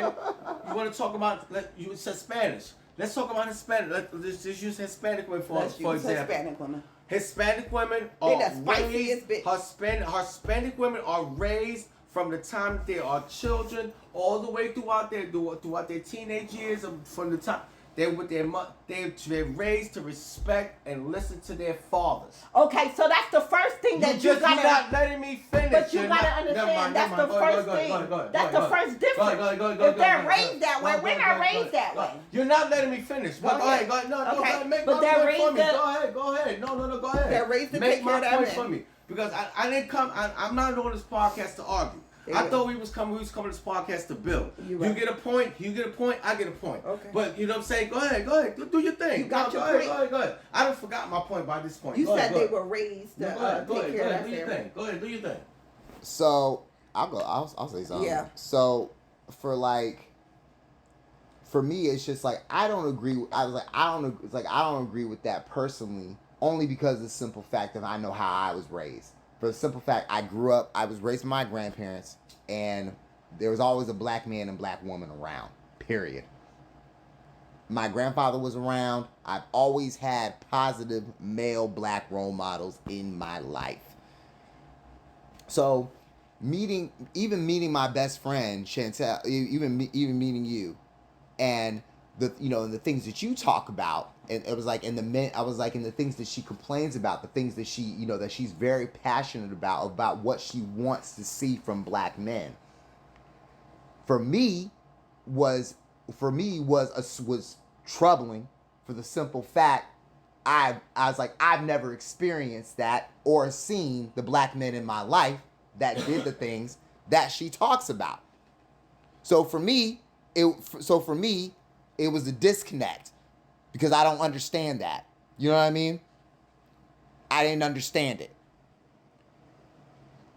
you want to talk about? You said Spanish. Let's talk about Hispanic. Let's just use Hispanic women for example. Hispanic women. Hispanic women They are the spiciest raised. Hispanic women are raised from the time that they are children all the way throughout their teenage years. From the time they're with their they're raised to respect and listen to their fathers. Okay, so that's the first thing that you You're gotta. not letting me finish. But you You're gotta not- understand, never mind, that's never the mind. Go first ahead, thing. go ahead, That's go the ahead. first difference. Go ahead, If they're go raised ahead. that way, Go we're ahead, not go ahead, raised go that ahead. way. You're not letting me finish. But Go go ahead, ahead. go ahead. No, Okay. go ahead. Make But my they're point raised for me. to- Go ahead. No, go ahead. They're raised to Make take care my of that point man. for me. Because I didn't come, I'm not on this podcast to argue. I Yeah. thought we was coming to this podcast to build. You're You right. get a point, I get a point. Okay. But you know what I'm saying? Go ahead. Do your thing. You got go your ahead, go ahead. I done forgot my point by this point. You Go said ahead, go they ahead. were raised to Go take care of ahead, that do your family. thing. Go ahead, do your thing. So I'll say something. Yeah. So for me, it's just like I don't agree. I don't agree with that personally, only because of the simple fact that I know how I was raised. For the simple fact, I was raised by my grandparents, and there was always a black man and black woman around. Period. My grandfather was around. I've always had positive male black role models in my life. So, meeting my best friend Chantel, even meeting you, and the things that you talk about, and it was like in the things that she complains about, the things that she that she's very passionate about what she wants to see from black men. For me, was troubling, for the simple fact I was like, I've never experienced that or seen the black men in my life that did the things that she talks about. So for me, it was a disconnect because I don't understand that. You know what I mean? I didn't understand it.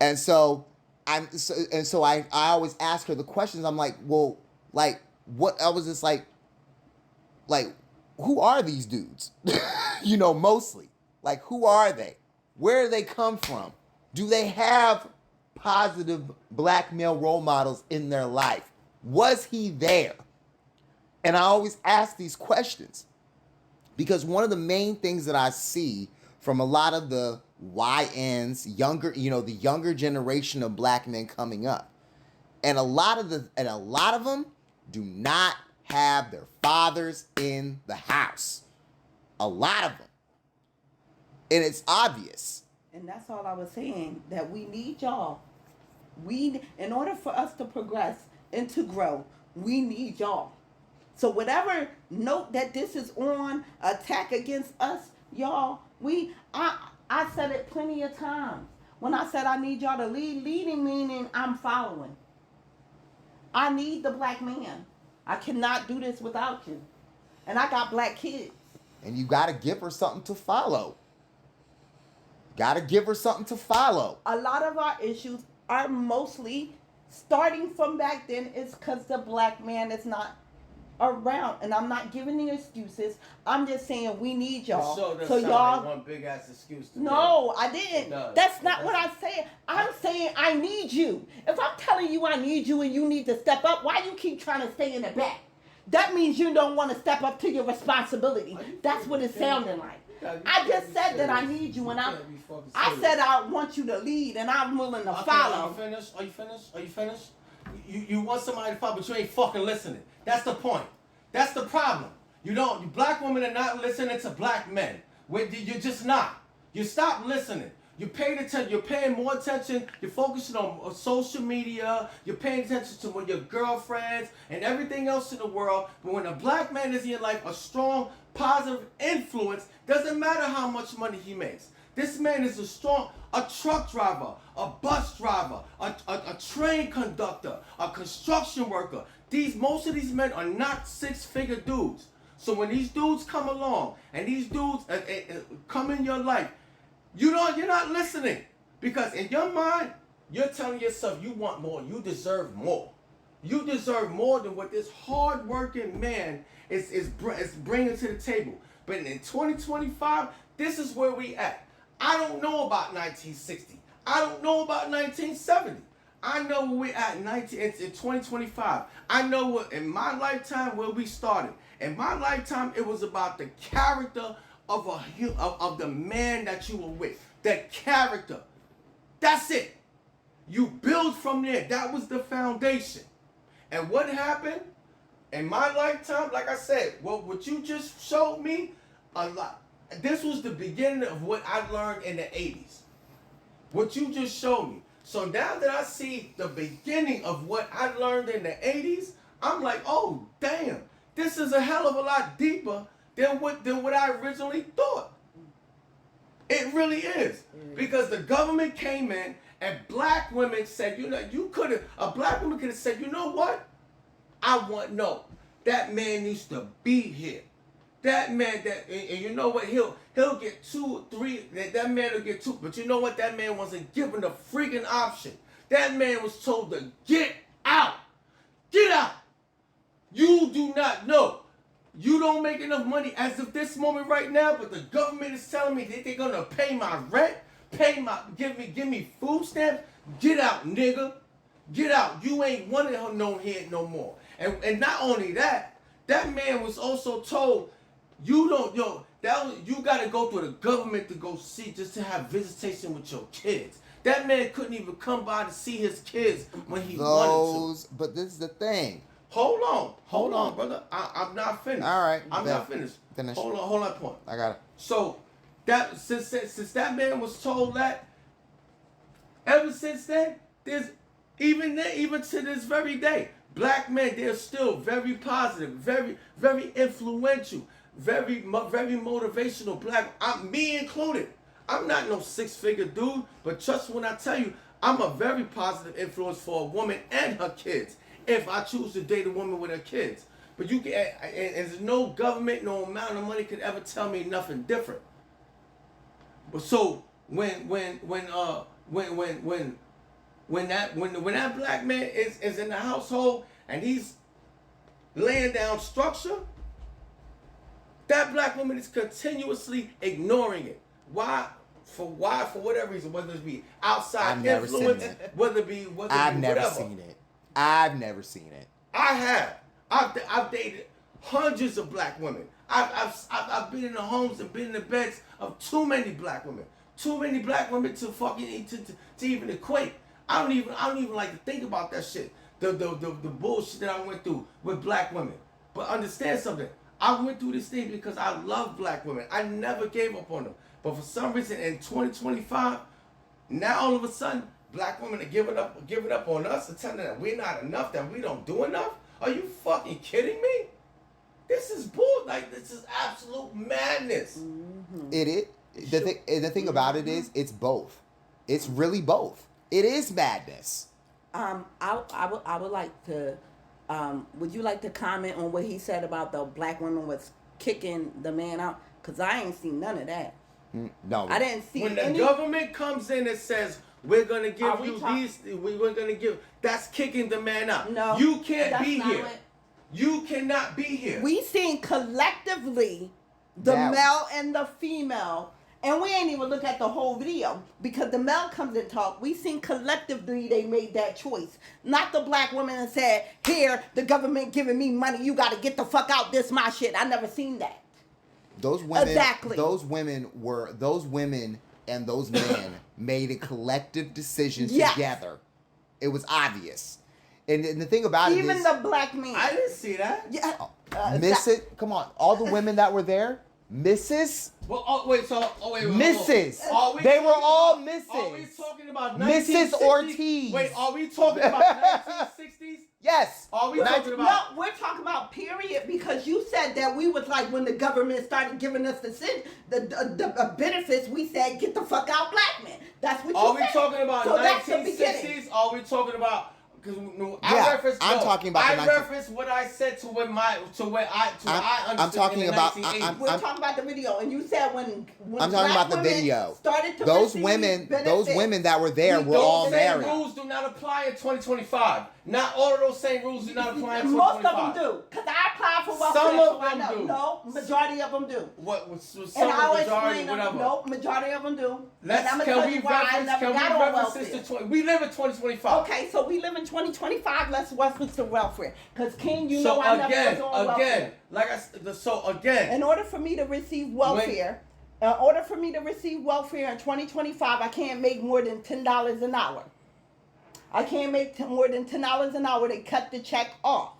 And so I always ask her the questions. I'm like, well, like what? I was just like, who are these dudes? Mostly. Like, who are they? Where do they come from? Do they have positive black male role models in their life? Was he there? And I always ask these questions because one of the main things that I see from a lot of the YNs, the younger generation of black men coming up, and a lot of them do not have their fathers in the house. A lot of them. And it's obvious. And that's all I was saying, that we need y'all. In order for us to progress and to grow, we need y'all. So whatever note that this is on, attack against us, y'all, I said it plenty of times. When I said I need y'all to lead, leading meaning I'm following. I need the black man. I cannot do this without you. And I got black kids. And you got to give her something to follow. Got to give her something to follow. A lot of our issues are mostly starting from back then is because the black man is not around. And I'm not giving the excuses. I'm just saying we need y'all. So y'all, like one big ass excuse to no, I didn't. No, that's not what I'm saying. I'm saying I need you. If I'm telling you I need you and you need to step up, why you keep trying to stay in the back? That means you don't want to step up to your responsibility. That's what it's sounding like. I just said that I need you, and I said I want you to lead, and I'm willing to follow. Are you finished? You want somebody to follow, but you ain't fucking listening. That's the point. That's the problem. You black women are not listening to black men. You're just not. You stop listening. You're paying attention. You're paying more attention. You're focusing on social media. You're paying attention to your girlfriends and everything else in the world. But when a black man is in your life, a strong, positive influence, doesn't matter how much money he makes. This man is a truck driver, a bus driver, a train conductor, a construction worker. Most of these men are not six-figure dudes. So when these dudes come along and these dudes come in your life, you're not listening, because in your mind you're telling yourself you want more, you deserve more, you deserve more than what this hard-working man is bringing to the table. But in 2025, this is where we at. I don't know about 1960. I don't know about 1970. I know where we're at in 2025. I know what in my lifetime where we started. In my lifetime, it was about the character of the man that you were with. That character. That's it. You build from there. That was the foundation. And what happened in my lifetime, like I said, what you just showed me, a lot. This was the beginning of what I learned in the 80s. What you just showed me. So now that I see the beginning of what I learned in the 80s, I'm like, oh, damn. This is a hell of a lot deeper than what I originally thought. It really is. Because the government came in and black women said, a black woman could have said, you know what? That man needs to be here. That man, and you know what? He'll get 2, 3. That man will get 2. But you know what? That man wasn't given a freaking option. That man was told to get out. Get out. You do not know. You don't make enough money as of this moment right now, but the government is telling me that they're gonna pay my rent, give me food stamps. Get out, nigga. Get out. You ain't one of no here no more. And not only that, that man was also told, you gotta go through the government to go see, just to have visitation with your kids. That man couldn't even come by to see his kids when he wanted to. But this is the thing. Hold on, brother. I'm not finished. All right. I'm not finished. Finish. Hold on, point. I got it. So that since that man was told that, ever since then, there's even to this very day, black men, they're still very positive, very, very influential, very motivational. Me included. I'm not no six-figure dude, but trust when I tell you, I'm a very positive influence for a woman and her kids. If I choose to date a woman with her kids. But you can, and there's no government, no amount of money could ever tell me nothing different. But so when that black man is in the household and he's laying down structure, that black woman is continuously ignoring it. Why? For whatever reason, whether it be outside influence, whether it be I've never seen it. I've never seen it. I have. I've dated hundreds of black women. I've been in the homes and been in the beds of too many black women. Too many black women to fucking to even equate. I don't even like to think about that shit. The bullshit that I went through with black women. But understand something. I went through this thing because I love black women. I never gave up on them. But for some reason in 2025, now all of a sudden, black women are giving up on us and telling them that we're not enough, that we don't do enough? Are you fucking kidding me? This is bull. Like, this is absolute madness. Mm-hmm. It is. The thing about it is, it's both. It's really both. It is madness. I would like to. Would you like to comment on what he said about the black woman was kicking the man out? Cause I ain't seen none of that. No, I didn't see. When the government comes in and says we're gonna give you these, we're gonna give. That's kicking the man out. No, you can't be here. You cannot be here. We seen collectively the male and the female, and we ain't even look at the whole video because the male comes and talk. We seen collectively they made that choice, not the black woman and said, "Here, the government giving me money. You got to get the fuck out. This my shit." I never seen that. Those women, exactly. Those women and those men made a collective decision together. It was obvious. And the thing about even is, the black men. I didn't see that. Yeah. Miss it? Come on. All the women that were there, Mrs. Well, wait, Mrs. Are we They were talking all about- Mrs. Are we talking about Mrs. 1960s? Ortiz. Wait, are we talking about 1960s? Yes. Are we No, talking about? we're talking about period because you said that we was like when the government started giving us the benefits, we said get the fuck out, black men. That's what Are you we said. talking about So that's the beginning. 1960s? Are we talking about? Because Yeah, I'm talking about the I 19 reference what I said to what I understood. I'm talking in the about- 1980s. We're talking about the video, and you said when I'm talking black about the women video. started to Those receive women benefits, that were there were all Those same married. rules do not apply in 2025. Not all of those same rules do not apply in Most 2025. of them do, because I applied for welfare. Some of so I them know. do. No, majority of them do. What some And I'll majority, explain them. whatever. No, majority of them do. Let's and I'm can tell we you why I reference never got on this welfare. to 20? We live in 2025. Okay, so we live in 2025. Let's reference to welfare, because King, you So know I never again, was on welfare. like I said, so again. In order for me to receive welfare, in 2025, I can't make more than $10 an hour. I can't make more than $10 an hour. They cut the check off.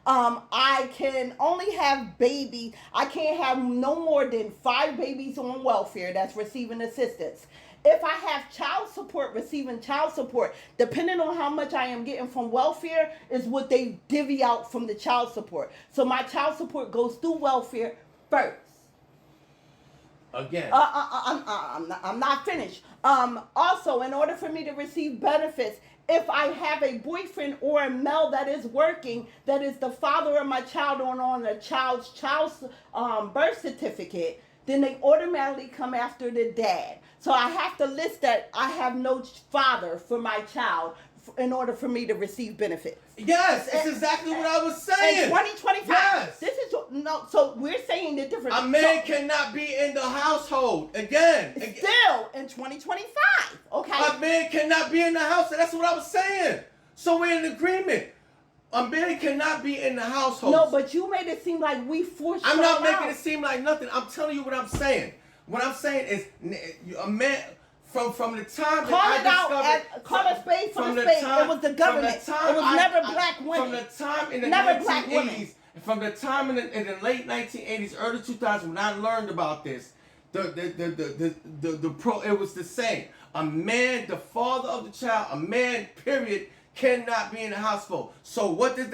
I can only have babies. I can't have no more than 5 babies on welfare that's receiving assistance. If I have child support, receiving child support, depending on how much I am getting from welfare, is what they divvy out from the child support. So my child support goes through welfare first. Again. I'm not finished. Also, in order for me to receive benefits, if I have a boyfriend or a male that is working, that is the father of my child on the child's birth certificate, then they automatically come after the dad. So I have to list that I have no father for my child in order for me to receive benefits. Yes, it's exactly what I was saying. In 2025, yes. This is no. So we're saying the difference. A man cannot be in the household again. Still in 2025, okay. A man cannot be in the house. That's what I was saying. So we're in agreement. A man cannot be in the household. No, but you made it seem like we forced. I'm not making out. it seem like nothing. I'm telling you what I'm saying. What I'm saying is a man. From the time call that it I out, discovered, call a spade for the spade. It was the government. It was never black women. From the time in the never black women. 1980s, from the time in the late 1980s, early 2000s, when I learned about this, it was the same. A man, the father of the child, a man, period, cannot be in the household. So what did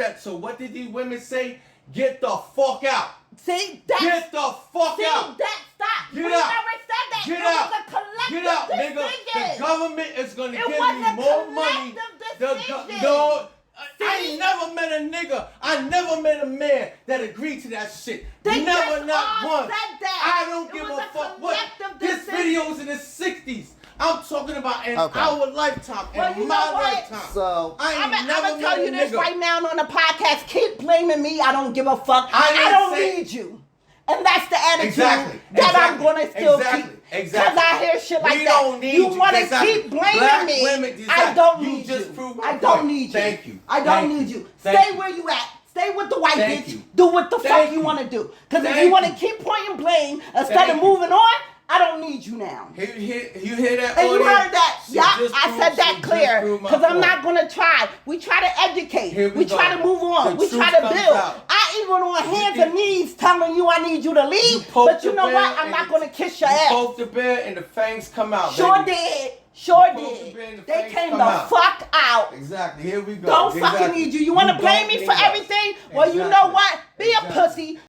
these women say? Get the fuck out. See that? Get the fuck out. That stop. Get we out. never said that. Get it out. was a collective Get out, nigga. decision. The government is going to It give was me a more money. collective No, I ain't never met a nigga. I never met a man that agreed to that shit. They never, just not all once. said that. I don't It give was a a fuck what. collective This decision. video was in the 60s. I'm talking about in Okay. our lifetime, Well, in you my know what? lifetime. So I ain't I'm never gonna tell met you a this nigga. right now on the podcast. Keep blaming me. I don't give a fuck. I didn't don't say- need you. And that's the attitude Exactly. that I'm Exactly. gonna still Exactly. keep. Exactly. Because I hear shit like We that. don't need you you. want to Exactly. keep blaming Black me. women, I exactly. don't You need just you. proved my I don't point. need you. Thank you. I don't Thank need you. you. Thank Stay you. where you at. Stay with the white Thank bitch. you. Do what the fuck Thank you you. want to do. Because if Thank you want to you. keep pointing blame instead Thank of you. moving on, I don't need you now. You hear that? And you audience? heard that. She Yeah, just I proved- said she that just clear. proved my Because I'm point. not going to try. We try to educate. Here we We go. try to move on. The We try truth to comes build. out. I even on hands You- and knees telling you I need you to leave. You poked But you the know bear what? I'm and not the- going to kiss your You ass. poked the bear and the fangs come out. Sure baby. did. Sure poked the bear and did. the They fangs came come the out. fuck out. Exactly. Here we go. Don't fucking Exactly. need you. You want to blame don't me for need us. everything? Well, you know Exactly. what? Be a Exactly. pussy.